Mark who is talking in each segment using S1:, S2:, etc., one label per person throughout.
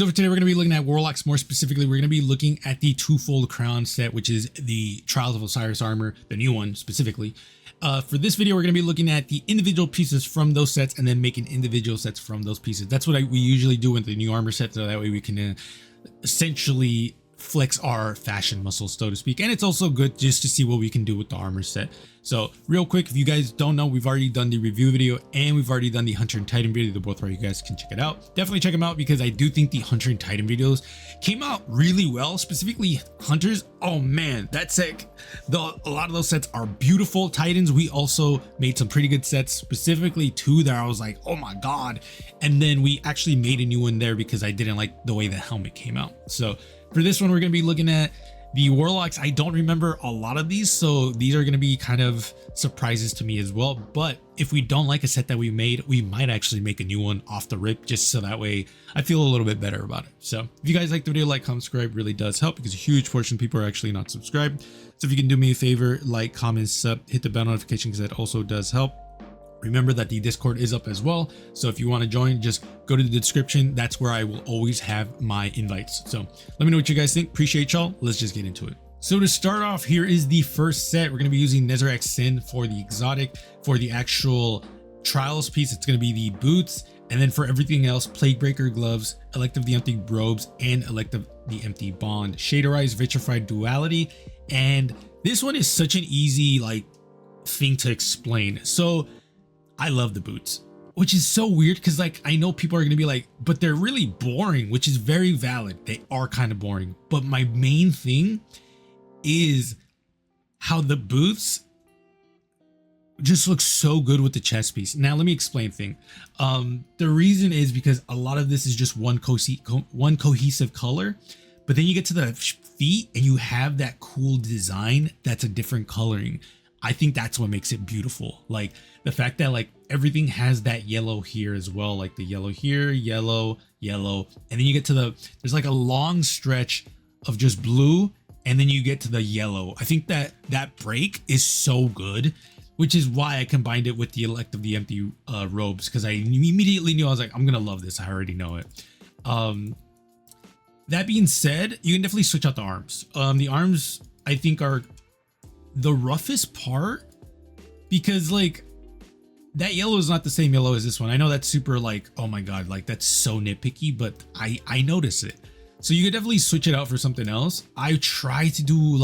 S1: So for today, we're going to be looking at Warlocks. More specifically, we're going to be looking at the Twofold Crown set, which is the Trials of Osiris armor, the new one specifically. For this video, we're going to be looking at the individual pieces from those sets and then making individual sets from those pieces. That's what we usually do with the new armor set, so that way we can essentially flex our fashion muscles, so to speak. And it's also good just to see what we can do with the armor set. So real quick, if you guys don't know, we've already done the review video and we've already done the Hunter and Titan video. They're both right. You guys can check it out. Definitely check them out because I do think the Hunter and Titan videos came out really well. Specifically Hunters. Oh man, that set, a lot of those sets are beautiful. Titans, we also made some pretty good sets, specifically two that I was like, oh my god. And then we actually made a new one there because I didn't like the way the helmet came out. So for this one, we're going to be looking at the Warlocks. I don't remember a lot of these, so these are going to be kind of surprises to me as well. But if we don't like a set that we made, we might actually make a new one off the rip, just so that way I feel a little bit better about it. So if you guys like the video, like, comment, subscribe, really does help because a huge portion of people are actually not subscribed. So if you can do me a favor, like, comment, sub, hit the bell notification because that also does help. Remember that the Discord is up as well, so if you want to join, just go to the description. That's where I will always have my invites. So let me know what you guys think. Appreciate y'all. Let's just get into it. So to start off, here is the first set. We're going to be using Nezarec Sin for the exotic. For the actual trials piece, it's going to be the boots, and then for everything else, Plaguebreaker gloves, Elective the Empty robes, and Elective the Empty bond. Shaderized Vitrified duality, and this one is such an easy thing to explain. So I love the boots, which is so weird because I know people are going to be like, but they're really boring, which is very valid. They are kind of boring. But my main thing is how the boots just look so good with the chest piece. Now, let me explain thing. The reason is because a lot of this is just one cohesive color, but then you get to the feet and you have that cool design that's a different coloring. I think that's what makes it beautiful. Like the fact that everything has that yellow here as well, like the yellow here, yellow, and then you get to there's a long stretch of just blue, and then you get to the yellow. I think that break is so good, which is why I combined it with the Elective the Empty robes, because I immediately knew I was like, I'm gonna love this. I already know it. That being said, you can definitely switch out the arms. The arms I think are the roughest part because that yellow is not the same yellow as this one. I know that's super oh my god, that's so nitpicky, but I notice it. So you could definitely switch it out for something else. I try to do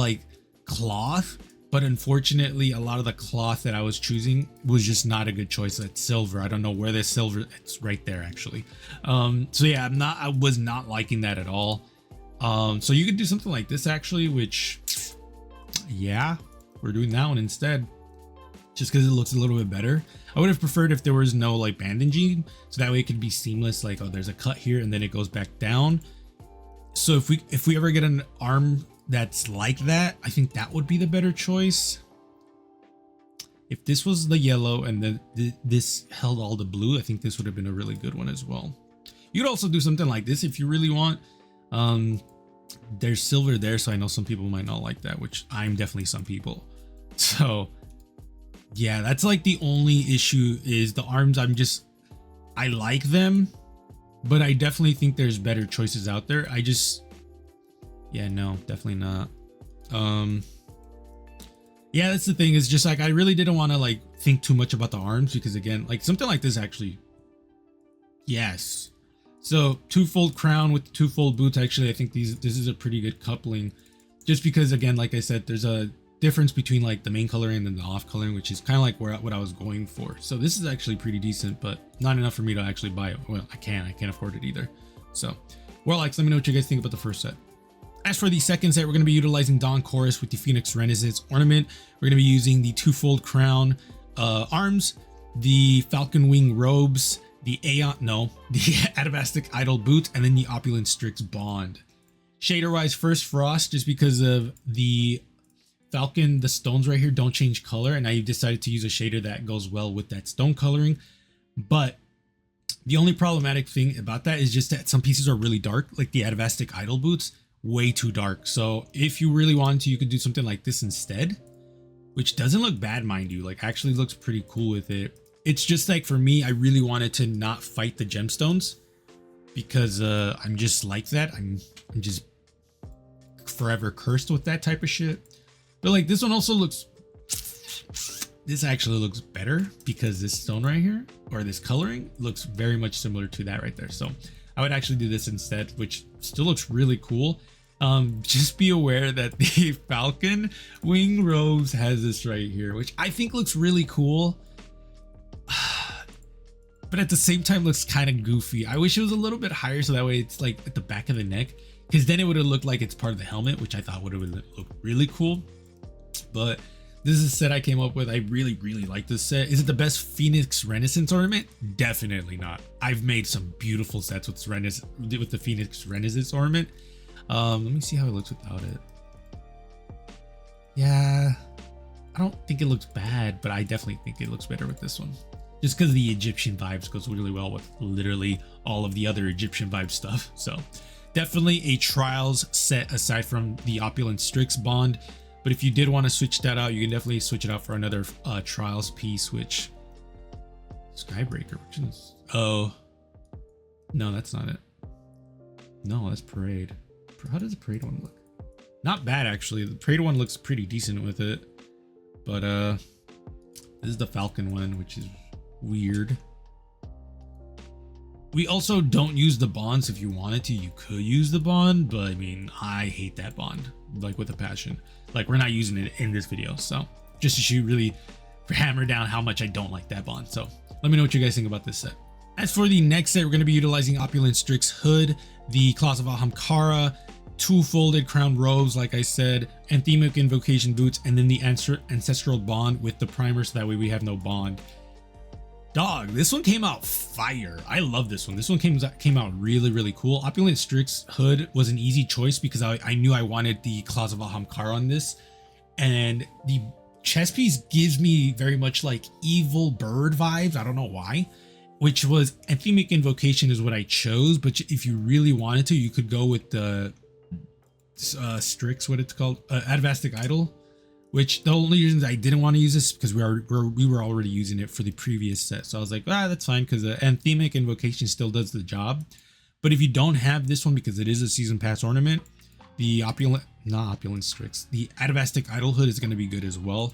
S1: cloth, but unfortunately a lot of the cloth that I was choosing was just not a good choice. That's silver. I don't know where this silver, it's right there actually. So yeah, I was not liking that at all. So you could do something like this actually, which yeah, we're doing that one instead just because it looks a little bit better. I would have preferred if there was no bandaging, so that way it could be seamless, oh, there's a cut here and then it goes back down. So if we ever get an arm that's like that, I think that would be the better choice. If this was the yellow and then this held all the blue, I think this would have been a really good one as well. You could also do something like this if you really want. There's silver there, so I know some people might not like that, which I'm definitely some people. So yeah, that's the only issue is the arms. I like them, but I definitely think there's better choices out there. Yeah, no, definitely not. Yeah, that's the thing, is just I really didn't want to think too much about the arms because again, something like this actually, yes. So Twofold crown with Twofold boots, actually I think this is a pretty good coupling, just because again, like I said, there's a difference between the main coloring and then the off coloring, which is kind of what I was going for. So this is actually pretty decent, but not enough for me to actually buy it. Well, I can't afford it either. So Warlocks, let me know what you guys think about the first set. As for the second set, we're going to be utilizing Dawn Chorus with the Phoenix Renaissance ornament. We're going to be using the Twofold crown arms, the Falcon Wing robes, the Atavistic Idol boot, and then the Opulent Strix bond. Shader-wise, first Frost, just because of the Falcon, the stones right here don't change color, and I decided to use a shader that goes well with that stone coloring. But the only problematic thing about that is just that some pieces are really dark, like the Atavistic Idol boots, way too dark. So if you really wanted to, you could do something like this instead, which doesn't look bad, mind you, actually looks pretty cool with it. It's just for me, I really wanted to not fight the gemstones. because I'm just like that. I'm just forever cursed with that type of shit. But like this one also looks, this actually looks better because this stone right here, or this coloring, looks very much similar to that right there. So I would actually do this instead, which still looks really cool. Just be aware that the Falcon wing robes has this right here, which I think looks really cool. But at the same time looks kind of goofy. I wish it was a little bit higher so that way it's like at the back of the neck, because then it would have looked like it's part of the helmet, which I thought would have looked really cool. But this is a set I came up with. I really like this set. Is it the best Phoenix Renaissance ornament? Definitely not. I've made some beautiful sets with the Phoenix Renaissance ornament. Let me see how it looks without it. Yeah, I don't think it looks bad, but I definitely think it looks better with this one. Just because the Egyptian vibes goes really well with literally all of the other Egyptian vibe stuff. So definitely a Trials set aside from the Opulent Strix bond. But if you did want to switch that out, you can definitely switch it out for another Trials piece, which Skybreaker, which is, oh, no, that's not it. No, that's Parade. How does the Parade one look? Not bad, actually. The Parade one looks pretty decent with it. But this is the Falcon one, which is weird. We also don't use the bonds. If you wanted to, you could use the bond, but I mean, I hate that bond, like with a passion. Like, we're not using it in this video, so just to really hammer down how much I don't like that bond. So let me know what you guys think about this set. As for the next set, we're going to be utilizing Opulent Strix hood, the Claws of Ahamkara, two folded crown robes, like I said, Anthemic Invocation boots, and then the Ancestral bond with the primer, so that way we have no bond. Dog, this one came out fire. I love this one. This one came out really cool. Opulent Strix hood was an easy choice because I knew I wanted the Claws of Ahamkara on this, and the chest piece gives me very much like evil bird vibes. I don't know why, which was Anthemic Invocation is what I chose, but if you really wanted to, you could go with the Strix, what it's called, Advastic Idol, which the only reasons I didn't want to use this because we were already using it for the previous set. So I was like, that's fine, because the Anthemic Invocation still does the job. But if you don't have this one, because it is a season pass ornament, the not Opulent Strix, the Advastic Idol hood is going to be good as well.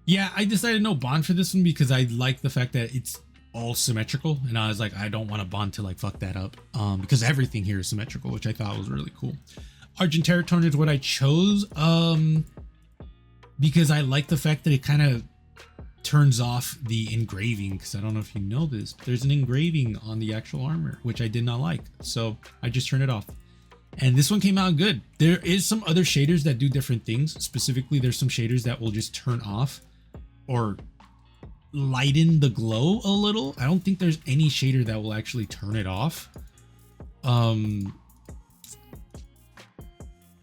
S1: Yeah, I decided no bond for this one because I like the fact that it's all symmetrical, and I was like, I don't want a bond to like fuck that up, because everything here is symmetrical, which I thought was really cool. Argent Terratone is what I chose, because I like the fact that it kind of turns off the engraving, because I don't know if you know this, there's an engraving on the actual armor, which I did not like, so I just turned it off. And this one came out good. There is some other shaders that do different things. Specifically, there's some shaders that will just turn off or lighten the glow a little. I don't think there's any shader that will actually turn it off.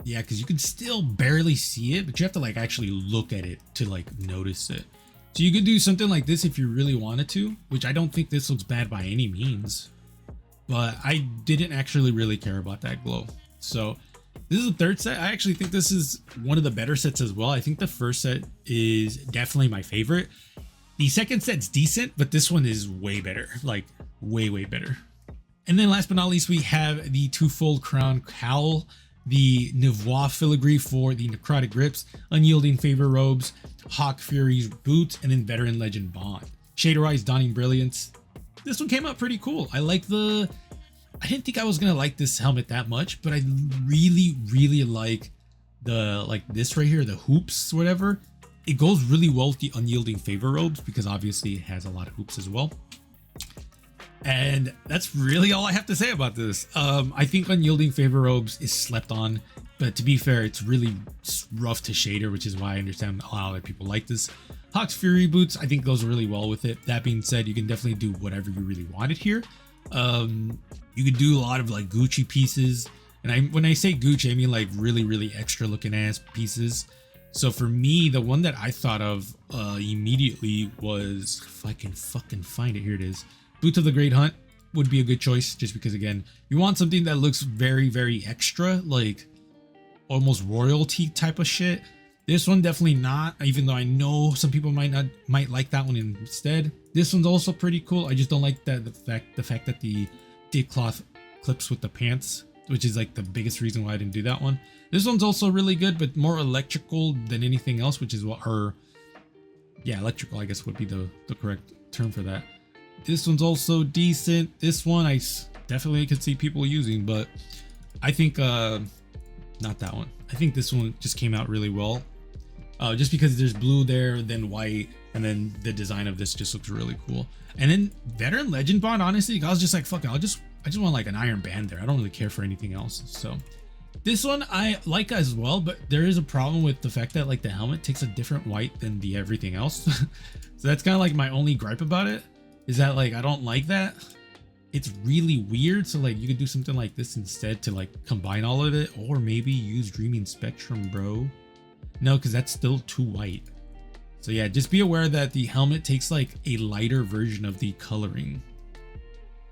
S1: Yeah, because you can still barely see it, but you have to like actually look at it to like notice it. So you could do something like this if you really wanted to, which I don't think this looks bad by any means, but I didn't actually really care about that glow. So this is the third set. I actually think this is one of the better sets as well. I think the first set is definitely my favorite. The second set's decent, but this one is way better, like way better. And then last but not least, we have the Twofold Crown Cowl, the Nivois Filigree for the Necrotic Grips, Unyielding Favor Robes, Hawk Fury's Boots, and then Veteran Legend Bond. Shader-wise, Dawning Brilliance. This one came out pretty cool. I didn't think I was gonna like this helmet that much, but I really like this right here, the hoops, whatever. It goes really well with the Unyielding Favor Robes because obviously it has a lot of hoops as well. And that's really all I have to say about this. I think Unyielding Favor Robes is slept on, but to be fair, it's really rough to shader, which is why I understand a lot of other people like this. Hawk's Fury Boots, I think goes really well with it. That being said, you can definitely do whatever you really wanted here. You could do a lot of like Gucci pieces, and when I say Gucci, I mean like really extra looking ass pieces. So for me, the one that I thought of immediately was, if I can fucking find it, here it is. Boots of the Great Hunt would be a good choice, just because again, you want something that looks very extra, like almost royalty type of shit. This one definitely not, even though I know some people might like that one instead. This one's also pretty cool. I just don't like that the fact that the dick cloth clips with the pants, which is like the biggest reason why I didn't do that one. This one's also really good, but more electrical than anything else, which is what electrical, I guess, would be the correct term for that. This one's also decent. This one I definitely could see people using, but I think not that one. I think this one just came out really well. Just because there's blue there, then white, and then the design of this just looks really cool. And then Veteran Legend Bond, honestly, I was just like, fuck it, I just want like an iron band there. I don't really care for anything else. So this one I like as well, but there is a problem with the fact that like the helmet takes a different white than the everything else. So that's kind of like my only gripe about it, is that like I don't like that. It's really weird. So like you could do something like this instead to like combine all of it, or maybe use Dreaming Spectrum, bro. No, because that's still too white. So yeah, just be aware that the helmet takes like a lighter version of the coloring.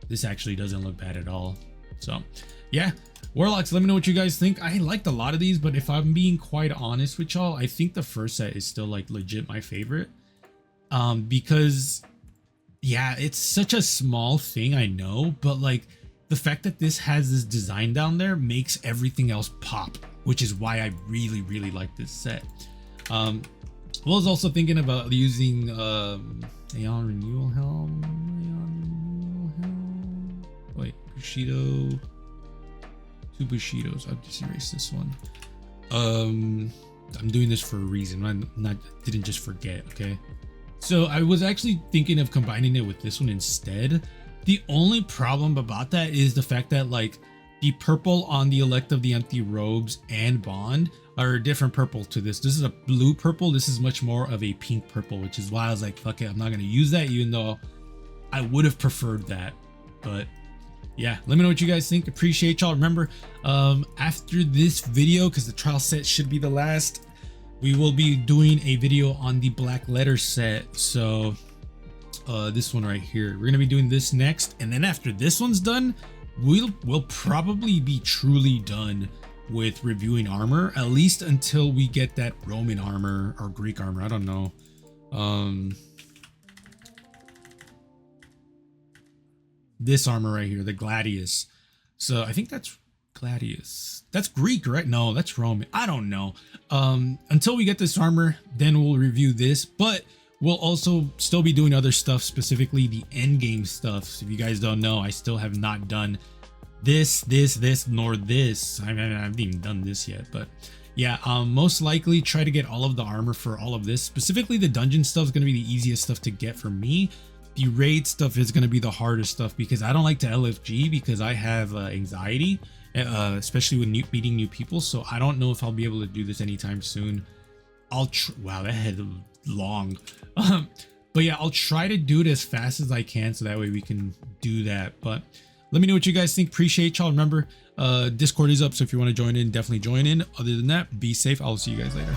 S1: This actually doesn't look bad at all. So yeah, Warlocks, let me know what you guys think. I liked a lot of these, but if I'm being quite honest with y'all, I think the first set is still like legit my favorite. Because yeah, it's such a small thing, I know, but like the fact that this has this design down there makes everything else pop, which is why I really, really like this set. I was also thinking about using Aeon Renewal Helm. Wait, Bushido. 2 Bushidos. I'll just erase this one. I'm doing this for a reason. Didn't just forget, okay? So I was actually thinking of combining it with this one instead. The only problem about that is the fact that like the purple on the Elect of the Empty Robes and Bond are a different purple to this. This is a blue purple. This is much more of a pink purple, which is why I was like, fuck it, I'm not going to use that, even though I would have preferred that. But yeah, let me know what you guys think. Appreciate y'all. Remember, after this video, because the trial set should be the last, we will be doing a video on the Black Letter set. So this one right here, we're going to be doing this next. And then after this one's done, we'll probably be truly done with reviewing armor, at least until we get that Roman armor or Greek armor. I don't know. This armor right here, the Gladius. So I think that's Gladius. That's Greek, right? No, that's Roman. I don't know. Until we get this armor, then we'll review this, but we'll also still be doing other stuff, specifically the end game stuff. So if you guys don't know, I still have not done this, nor this. I haven't even done this yet, but yeah, most likely try to get all of the armor for all of this. Specifically, the dungeon stuff is going to be the easiest stuff to get for me. The raid stuff is going to be the hardest stuff because I don't like to LFG because I have anxiety, especially with meeting new people. So I don't know if I'll be able to do this anytime soon. Wow, that had long. But yeah, I'll try to do it as fast as I can so that way we can do that. But let me know what you guys think. Appreciate y'all. Remember, Discord is up, so if you want to join in, definitely join in. Other than that, be safe. I'll see you guys later.